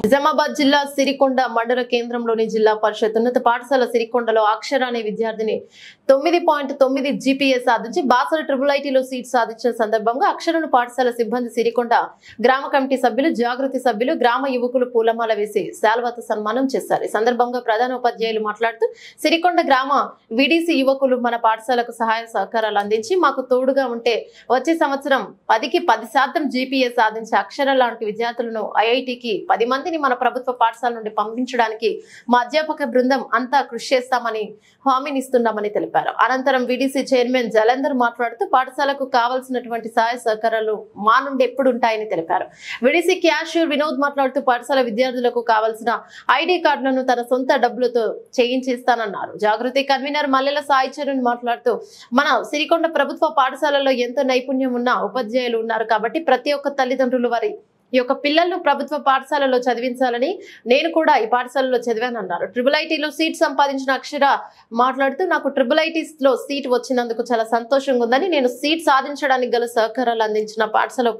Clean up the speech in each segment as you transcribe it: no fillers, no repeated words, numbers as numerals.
నిజామాబాద్ జిల్లా సిరికొండ మండల కేంద్రంలోని జిల్లా పరిషత్ ఉన్నత పాఠశాల సిరికొండలో అక్షర అనే విద్యార్థిని 9.9 జీపీఏ సాధించి బాసర IIITలో సీట్ సాధించిన సందర్భంగా అక్షరను పాఠశాల సిబ్బంది సిరికొండ గ్రామ కమిటీ సభ్యులు జాగృతి సభ్యులు గ్రామ యువకులు పూలమాల వేసి శాల్వాతో సన్మానం చేశారు. ఈ సందర్భంగా ప్రధాన ఉపాధ్యాయులు మాట్లాడుతూ సిరికొండ గ్రామ విడిసి యువకులు మన పాఠశాలకు సహాయ సహకారాలు అందించి మాకు తోడుగా ఉంటే వచ్చే సంవత్సరం 10కి 10% జీపీఏ సాధించే అక్షర లాంటి విద్యార్థులను ఐఐటికి 10 మందిని మన ప్రభుత్వ పాఠశాల నుండి పంపించడానికి మా అధ్యాపక బృందం అంతా కృషి చేస్తామని హామీనిస్తున్నామని తెలిపారు. అనంతరం విడిసి చైర్మన్ జలంధర్ మాట్లాడుతూ పాఠశాలకు కావాల్సినటువంటి సహాయ సహకారాలు మా నుండి ఎప్పుడు ఉంటాయని తెలిపారు. విడిసి క్యాషియర్ వినోద్ మాట్లాడుతూ పాఠశాల విద్యార్థులకు కావాల్సిన ఐడి కార్డులను తన సొంత డబ్బులతో చేయించిస్తానన్నారు. జాగృతి కన్వీనర్ మల్లెల సాయి చరణ్ మాట్లాడుతూ మన సిరికొండ ప్రభుత్వ పాఠశాలలో ఎంతో నైపుణ్యం ఉన్న ఉపాధ్యాయులు ఉన్నారు కాబట్టి ప్రతి ఒక్క తల్లిదండ్రులు వారి ఈ యొక్క పిల్లలను ప్రభుత్వ పాఠశాలలో చదివించాలని నేను కూడా ఈ పాఠశాలలో చదివానన్నారు. IIITలో సీట్ సంపాదించిన అక్షర మాట్లాడుతూ నాకు IIITలో సీట్ వచ్చినందుకు చాలా సంతోషంగా ఉందని, నేను సీట్ సాధించడానికి గల సహకారాలు అందించిన పాఠశాల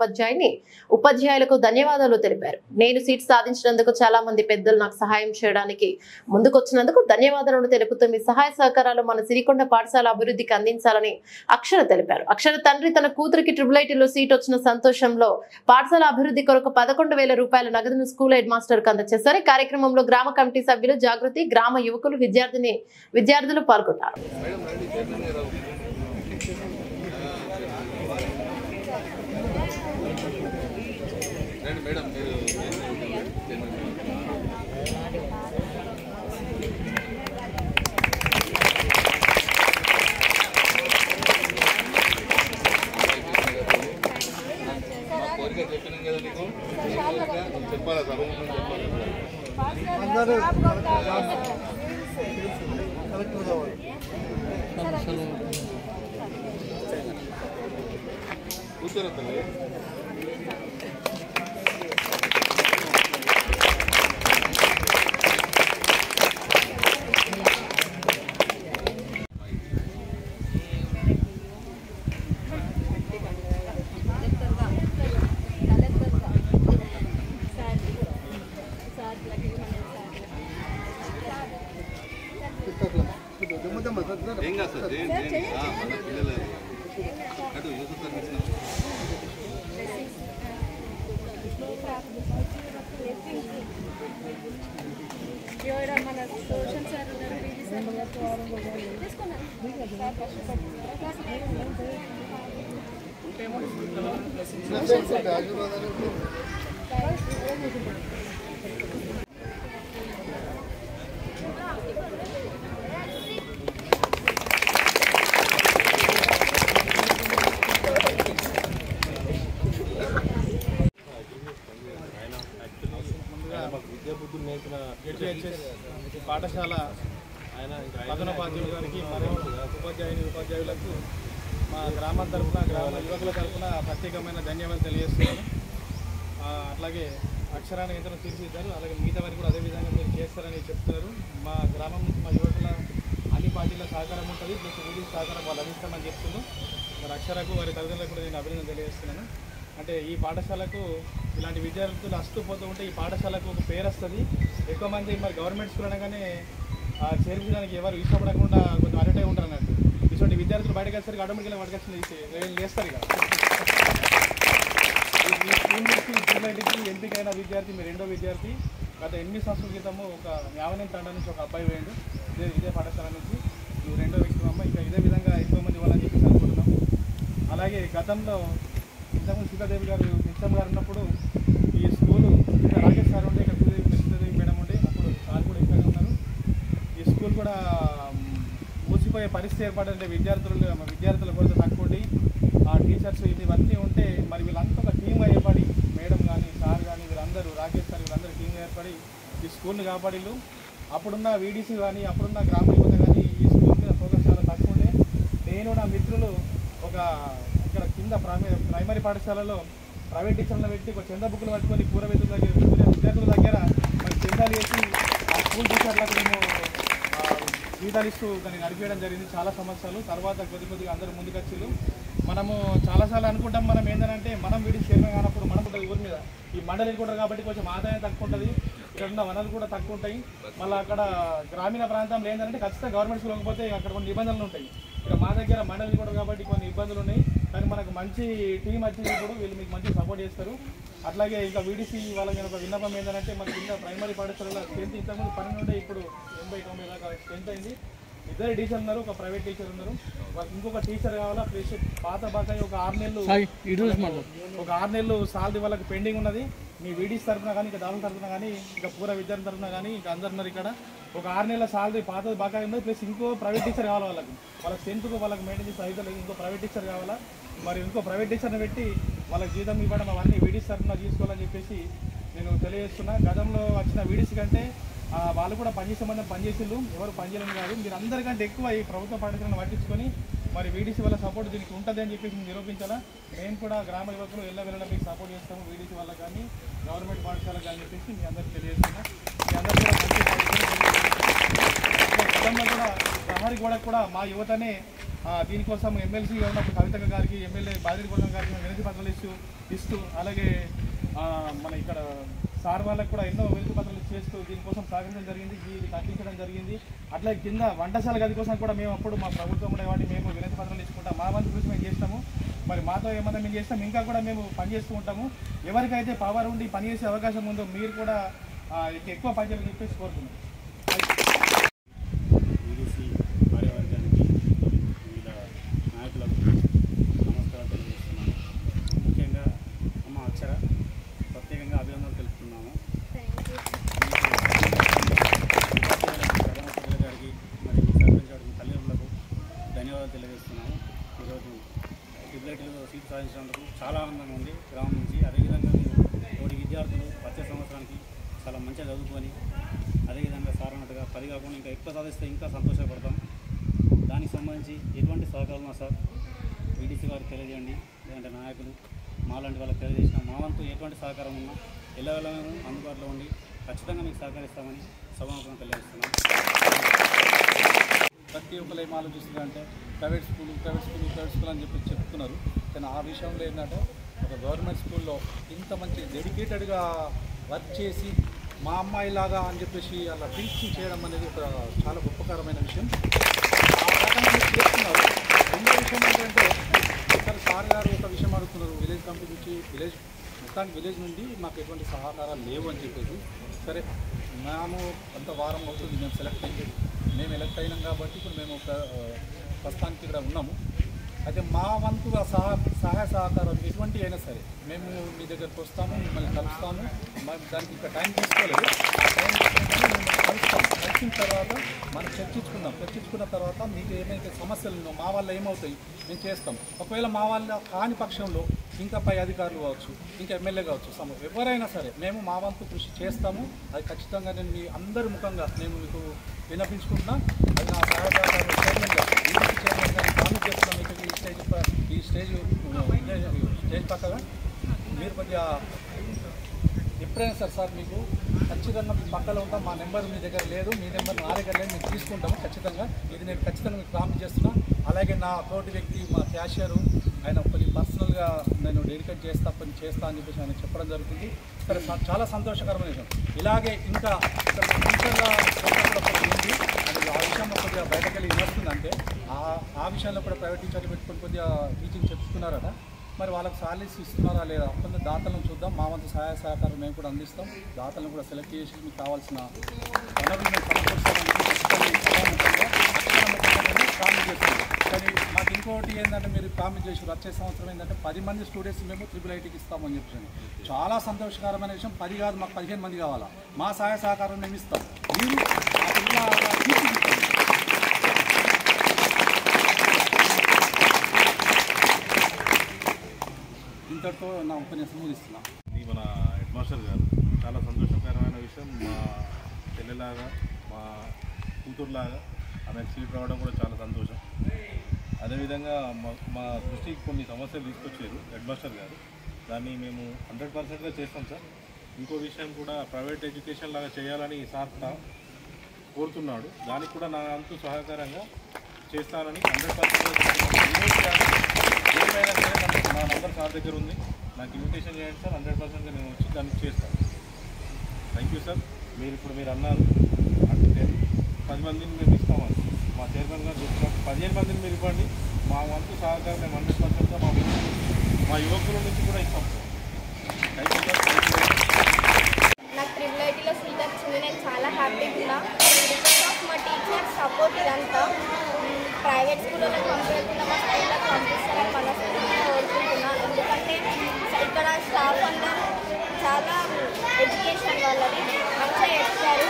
ఉపాధ్యాయులకు ధన్యవాదాలు తెలిపారు. నేను సీట్ సాధించినందుకు చాలా మంది పెద్దలు నాకు సహాయం చేయడానికి ముందుకొచ్చినందుకు ధన్యవాదాలను తెలుపుతూ మీ సహాయ సహకారాలు మన సిరికొండ పాఠశాల అభివృద్ధికి అందించాలని అక్షర తెలిపారు. అక్షర తండ్రి తన కూతురికి IIITలో సీట్ వచ్చిన సంతోషంలో పాఠశాల అభివృద్ధి కొరకు 11,000 రూపాయల నగదును స్కూల్ హెడ్ మాస్టర్ కు అందజేశారు. కార్యక్రమంలో గ్రామ కమిటీ సభ్యులు జాగృతి గ్రామ యువకులు విద్యార్థులు పాల్గొన్నారు. పాఠశాల ప్రధానోపాధ్యాయులు గారికి మరియు ఉపాధ్యాయులకు మా గ్రామం తరఫున గ్రామ యువకుల తరఫున ప్రత్యేకమైన ధన్యవాదాలు తెలియజేస్తున్నాను. అట్లాగే అక్షరాన్ని ఎంతో తీర్చిదిద్దారు, అలాగే మిగతా వారికి కూడా అదేవిధంగా మీరు చేస్తారని చెప్తున్నారు. మా గ్రామం నుంచి మా యువకుల అన్ని పార్టీల సహకారం ఉంటుంది, ప్లస్ ఊరి సహకారం వాళ్ళు అందిస్తామని చెప్తున్నాను. మరి అక్షరకు వారి తల్లిదండ్రులకు కూడా నేను అభినందన తెలియజేస్తున్నాను. అంటే ఈ పాఠశాలకు ఇలాంటి విద్యార్థులు వస్తూ పోతూ ఉంటే ఈ పాఠశాలకు ఒక పేరు వస్తుంది. ఎక్కువ మంది మరి గవర్నమెంట్ స్కూల్ అనగానే చేర్పించడానికి ఎవరు ఇష్టపడకుండా కొంచెం అలర్ట్ అయి ఉంటారు అన్నట్టు. ఇటువంటి విద్యార్థులు బయటకు వచ్చేసరికి ఆటోమేటిక్గా వాటికి చేస్తారు ఇక. ఈ స్కూల్ నుంచి ఎంపికైన విద్యార్థి మీ రెండో విద్యార్థి గత 8 సంవత్సరాల క్రితము ఒక న్యావనం తండ నుంచి ఒక అబ్బాయి వేయండు ఇదే పాఠశాల నుంచి. నువ్వు రెండో వ్యక్తి అమ్మ, ఇంకా ఇదే విధంగా ఎక్కువ మంది వాళ్ళని చెప్పేసి అనుకుంటున్నాం. అలాగే గతంలో ఇంతకుముందు సీతాదేవి గారు నిత్యం గారు ఉన్నప్పుడు ఈ స్కూలు రాకేష్ సార్ ఉండే, ఇక్కడ సీతాదేవి మేడం ఉండే, అప్పుడు సార్ కూడా ఇక్కడే ఉన్నారు. ఈ స్కూల్ కూడా మూసిపోయే పరిస్థితి ఏర్పడంటే విద్యార్థుల కొరత తక్కువ ఉండి ఆ టీచర్స్ ఇవన్నీ ఉంటే మరి వీళ్ళంతా ఒక టీమ్గా ఏర్పడి మేడం కానీ సార్ కానీ వీళ్ళందరూ రాకేష్ సార్ వీళ్ళందరూ టీమ్గా ఏర్పడి ఈ స్కూల్ని కాపాడిళ్ళు. అప్పుడున్న వీడీసీ కానీ అప్పుడున్న గ్రామ యువత కానీ ఈ స్కూల్ మీద ఫోకస్ చాలా తక్కువ ఉండే. నేను నా మిత్రులు ఒక ఇక్కడ కింద ప్రైమరీ పాఠశాలలో ప్రైవేట్ టీచర్లను పెట్టి ఒక చందా బుక్కులు పట్టుకొని విద్యార్థుల దగ్గర మరి చందాలు వేసి ఆ స్కూల్ టీచర్లకు మేము జీతాలు ఇస్తూ దాన్ని నడిపేయడం జరిగింది చాలా సంవత్సరాలు. తర్వాత కొద్దిగా అందరూ ముందుకొచ్చిళ్ళు. మనము చాలాసార్లు అనుకుంటాం మనం ఏంటంటే మనం వీడి చైర్మన్ కానప్పుడు మనకు ఉంటుంది ఊరి మీద ఈ మండలి ఎన్నుకుంటారు కాబట్టి కొంచెం ఆదాయం తక్కువ ఉంటుంది, ఇక్కడ ఉన్న వనరులు కూడా తక్కువ ఉంటాయి. మళ్ళీ అక్కడ గ్రామీణ ప్రాంతంలో ఏంటంటే ఖచ్చితంగా గవర్నమెంట్ స్కూల్ పోతే అక్కడ కొన్ని నిబంధనలు ఉంటాయి. ఇక్కడ మా దగ్గర మండలి కూడా కాబట్టి కొన్ని ఇబ్బందులు ఉన్నాయి. కానీ మనకు మంచి టీం వచ్చినప్పుడు వీళ్ళు మీకు మంచి సపోర్ట్ చేస్తారు. అట్లాగే ఇంకా వీడిసి వాళ్ళకి ఒక విన్నపం ఏంటంటే మన కింద ప్రైమరీ పాఠశాలలో స్ట్రెంత్ ఇంతకుముందు 12 ఉంటే ఇప్పుడు 80-90 దాకా స్ట్రెంత్ అయింది. 2 టీచర్లు ఉన్నారు, ఒక ప్రైవేట్ టీచర్ ఉన్నారు. వాళ్ళకి ఇంకొక టీచర్ కావాలా. ప్లస్ పాత బకాయి ఒక 6 నెలలు సాలరీ వాళ్ళకి పెండింగ్ ఉన్నది. మీ వీడీస్ తరఫున కానీ ఇంకా దాని తరఫున కానీ ఇంకా పూర్వ విద్యార్థి తరఫున కానీ ఇంకా అందరు ఉన్నారు ఇక్కడ. ఒక 6 నెలల సాలరీ పాత బకాయి ఉన్నది. ప్లస్ ఇంకో ప్రైవేట్ టీచర్ కావాలి వాళ్ళకి. వాళ్ళ స్ట్రెంత్కు వాళ్ళకి మెయింటైన్ చేసి అయితే ఇంకో ప్రైవేట్ టీచర్ కావాలా. మరి ఇంకో ప్రైవేట్ టీచర్ని పెట్టి వాళ్ళకి జీతం ఇవ్వడం అవన్నీ వీడీస్ తరఫున తీసుకోవాలని చెప్పేసి నేను తెలియజేస్తున్నా. గతంలో వచ్చిన వీడీస్ కంటే వాళ్ళు కూడా పనిచేసే మంది పనిచేసేళ్ళు, ఎవరు పనిచేయలేని కాదు. మీరు అందరికంటే ఎక్కువ ఈ ప్రభుత్వ పాఠశాలను పట్టించుకొని మరి వీడీసీ వాళ్ళ సపోర్ట్ దీనికి ఉంటుంది అని చెప్పేసి నిరూపించాలా. మేము కూడా గ్రామ యువకులు వెళ్ళడం మీకు సపోర్ట్ చేస్తాము, వీడీసీ వాళ్ళకి కానీ గవర్నమెంట్ పాఠశాలకు కానీ చెప్పేసి మీ అందరికీ తెలియజేస్తున్నా. మీ అందరూ కూడా గతంలో కూడా ప్రహరీ గోడకు కూడా మా యువతనే దీనికోసం ఎమ్మెల్సీ ఉన్నప్పుడు కవిత గారికి, ఎమ్మెల్యే బాధిత గౌడ గారికి వినతి పత్రాలు ఇస్తూ అలాగే మన ఇక్కడ సార్ వాళ్ళకు కూడా ఎన్నో వినతి పత్రాలు చేస్తూ దీనికోసం సహకరించడం జరిగింది, ఇది కట్టించడం జరిగింది. అట్లా కింద వంటశాల గది కోసం కూడా మేము అప్పుడు మా ప్రభుత్వం ఉండే వాటి మేము వినతి పత్రాలు ఇచ్చుకుంటాం. మా వంతు గురించి మేము చేస్తాము. మరి మాతో ఏమన్నా మేము చేస్తాం, ఇంకా కూడా మేము పనిచేస్తూ ఉంటాము. ఎవరికైతే పవర్ ఉండి పనిచేసే అవకాశం ఉందో మీరు కూడా ఎక్కువ పనిచేయాలని చెప్పేసి కోరుతున్నాం. నాయకులకు నమస్కారం తెలియజేస్తున్నాను. ముఖ్యంగా అమ్మ అక్షర ప్రత్యేకంగా అభినందనలు తెలుపుతున్నాము. ప్రధాన గారికి మరియు సర్పంచ్ గారికి తల్లిదండ్రులకు ధన్యవాదాలు తెలియజేస్తున్నాము. ఈరోజు ట్రిపుల్ సీట్ సాధించినందుకు చాలా ఆనందంగా ఉంది గ్రామం నుంచి. అదేవిధంగా తోటి విద్యార్థులు వచ్చే సంవత్సరానికి చాలా మంచిగా చదువుకొని అదేవిధంగా సార్ అన్నట్టుగా 10 కాకుండా ఇంకా ఎక్కువ సాధిస్తే ఇంకా సంతోషపడతాం. దానికి సంబంధించి ఎటువంటి సహకారం సార్ వీడీసీ వారికి తెలియజేయండి, లేదంటే నాయకులు మాలాంటి వాళ్ళకి తెలియజేసిన మా వంతు ఎటువంటి సహకారం ఉన్నా ఎల్లవేళ మేము అందుబాటులో ఉండి ఖచ్చితంగా మీకు సహకరిస్తామని సభాముఖంగా తెలియజేస్తున్నాం. ప్రతి ఒక్కరు ఏం ఆలోచిస్తున్నారంటే ప్రైవేట్ స్కూల్ అని చెప్పి చెప్తున్నారు. కానీ ఆ విషయంలో ఏంటంటే ఒక గవర్నమెంట్ స్కూల్లో ఇంత మంచి డెడికేటెడ్గా వర్క్ చేసి మా అమ్మాయిలాగా అని చెప్పేసి అలా టీచింగ్ చేయడం అనేది ఒక చాలా గొప్పకరమైన విషయం. ఆ రకంగా మీరు చేస్తున్నారు. రెండో విషయం ఏంటంటే ఇక్కడ సార్ గారు ఒక విషయం అడుగుతున్నారు, విలేజ్ కమిటీ నుంచి విలేజ్ నుండి మాకు ఎటువంటి సహకారాలు లేవు అని చెప్పేసి. సరే మేము అంత వారం అవుతుంది మేము ఎలక్ట్ అయినాం కాబట్టి ఇప్పుడు మేము ప్రస్తుతానికి ఇక్కడ ఉన్నాము. అయితే మా వంతుగా సహాయ సహకారం ఎటువంటి అయినా సరే మేము మీ దగ్గరకు వస్తాము, మిమ్మల్ని కలుస్తాము. దానికి ఇంకా టైం తీసుకోలేదు. కలిసిన తర్వాత మనం చర్చించుకున్న తర్వాత మీకు ఏమైతే సమస్యలు ఉన్నాయో మా వల్ల ఏమవుతాయి మేము చేస్తాం. ఒకవేళ మా వాళ్ళ కాని పక్షంలో ఇంకా పై అధికారులు కావచ్చు, ఇంకా ఎమ్మెల్యే కావచ్చు, ఎవరైనా సరే మేము మా వంతు కృషి చేస్తాము. అది ఖచ్చితంగా నేను మీ అందరి ముఖంగా నేను మీకు విన్నపించుకుంటున్నా. అది నా సహాయకారులు చైర్మన్గా ప్రామిస్ చేస్తున్నాను. మీకు ఈ స్టేజ్ పక్కగా మీరు కొద్దిగా ఎప్పుడైనా సార్ మీకు ఖచ్చితంగా మీ పక్కలో ఉంటాం. మా నెంబర్ మీ దగ్గర లేదు, మీ నెంబర్ నా దగ్గర లేదు, మేము తీసుకుంటాము ఖచ్చితంగా. ఇది నేను ఖచ్చితంగా మీకు ప్రామిస్ చేస్తున్నాను. అలాగే నా తోటి వ్యక్తి మా క్యాషియరు ఆయన కొన్ని పర్సనల్గా నేను డెడికేట్ చేస్తా అని చెప్పేసి ఆయన చెప్పడం జరుగుతుంది. సరే చాలా సంతోషకరమైన విషయం. ఇలాగే ఇంకా ఫ్యూచర్లో ఉంది అది ఆ విషయంలో కొద్దిగా బయటకెళ్ళి వస్తుందంటే ఆ విషయంలో కూడా ప్రైవేట్ టీచర్లు పెట్టుకొని కొద్దిగా టీచింగ్ చెప్తున్నారట. మరి వాళ్ళకి సాలరీస్ ఇస్తున్నారా లేదా కొంత దాతలను చూద్దాం. మా వంతు సహాయ సహకారం మేము కూడా అందిస్తాం. దాతలను కూడా సెలెక్ట్ చేసి మీకు కావాల్సిన వనరులు మేము సమకూర్చామని ప్రామిస్ చేస్తున్నాం. కానీ మాకు ఇంకోటి ఏంటంటే మీరు ప్రామిస్ చేసి వచ్చే సంవత్సరం ఏంటంటే 10 మంది స్టూడెంట్స్ మేము IIITకి ఇస్తామని చెప్పాను. చాలా సంతోషకరమైన విషయం. 10 కాదు, మాకు 15 మంది కావాలా. మా సహాయ సహకారం మేము ఇస్తాం. మీరు ఇంతటితో నా ఉపన్యాసం ముగిస్తున్నాం. ఇది మన హెడ్ మాస్టర్ గారు చాలా సంతోషకరమైన విషయం. మా చెల్లెలాగా మా కూతురులాగా ఆమెకు సీట్ రావడం కూడా చాలా సంతోషం. అదేవిధంగా మా దృష్టికి కొన్ని సమస్యలు తీసుకొచ్చారు హెడ్ మాస్టర్ గారు. దాన్ని మేము 100%గా చేస్తాం సార్. ఇంకో విషయం కూడా ప్రైవేట్ ఎడ్యుకేషన్ లాగా చేయాలని సార్ కోరుతున్నాడు. దానికి కూడా నా అంతు సహకారంగా చేస్తానని 100% ఏమైనా సరే నా నంబర్ సార్ దగ్గర ఉంది, నాకు ఇన్విటేషన్ చేయండి సార్, 100% నేను వచ్చి దాన్ని చేస్తాను. Thank you sir. మీరు అన్నారు 10 మందిని మేము ఇస్తామని మా చైర్మన్ గారు చెప్పినట్టు 15 మందిని మీరు ఇవ్వండి, మా వంతు సహకారం మేము 100%గా మా యువకుల నుంచి కూడా ఇస్తాం సార్. Thank you sir. నాకు ట్రిపుల్ ఐటీలో సీట్ వచ్చింది, నేను చాలా హ్యాపీగా ఉన్నా. బికాస్ ఆఫ్ మా టీచర్ సపోర్ట్ ఇదంతా. ప్రైవేట్ స్కూల్లో పంపించకుండా మా స్కూల్లో పంపిస్తారని మనస్ఫూర్తిగా కోరుకుంటున్నా. ఎందుకంటే ఇక్కడ స్టాఫ్ అందరూ చాలా ఎడ్యుకేషన్ వాళ్ళది మంచిగా చెప్తారు,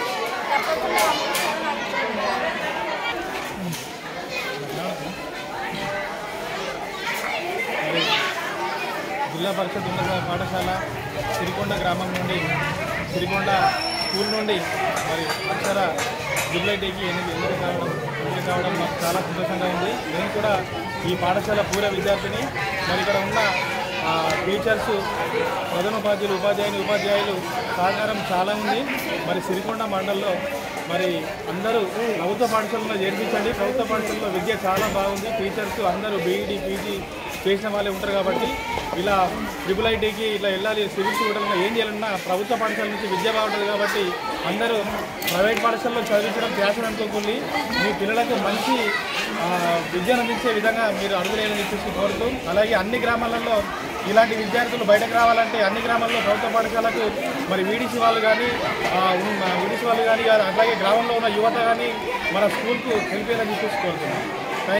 తప్పకుండా పంపిస్తారని అనుకుంటున్నాను. జిల్లా పరిషత్ ఉన్నత పాఠశాల సిరికొండ గ్రామం నుండి, సిరికొండ స్కూల్ నుండి మరి అక్షర ట్రిపుల్ ఐటీకి ఎన్నిక కావడం మాకు చాలా సంతోషంగా ఉంది. నేను కూడా ఈ పాఠశాల పూర్వ విద్యార్థిని. మరి ఇక్కడ ఉన్న టీచర్స్, ప్రధానోపాధ్యాయులు, ఉపాధ్యాయులు సహకారం చాలా ఉంది. మరి సిరికొండ మండలంలో మరి అందరూ ప్రభుత్వ పాఠశాలలో చేర్పించండి. ప్రభుత్వ పాఠశాలలో విద్య చాలా బాగుంది. టీచర్స్ అందరూ బీఈడీ, పీజీ చేసిన వాళ్ళే ఉంటారు కాబట్టి ఇలా ట్రిపుల్ ఐటీకి ఇట్లా వెళ్ళాలి, సివిల్స్ కూడా ఏం చేయాలన్నా ప్రభుత్వ పాఠశాల నుంచి విద్య బాగుంటుంది. కాబట్టి అందరూ ప్రైవేట్ పాఠశాలలో చదివించడం ఫ్యాషన్ అనుకోకుండా మీ పిల్లలకు మంచి విద్యను అందించే విధంగా మీరు అడుగులేని చెప్పేసి కోరుతూ, అలాగే అన్ని గ్రామాలలో ఇలాంటి విద్యార్థులు బయటకు రావాలంటే అన్ని గ్రామాల్లో ప్రభుత్వ పాఠశాలకు మరి వీడీసీ వాళ్ళు కానీ అట్లాగే గ్రామంలో ఉన్న యువత కానీ మన స్కూల్కు తెలిపేలా చెప్పేసి కోరుతున్నాం.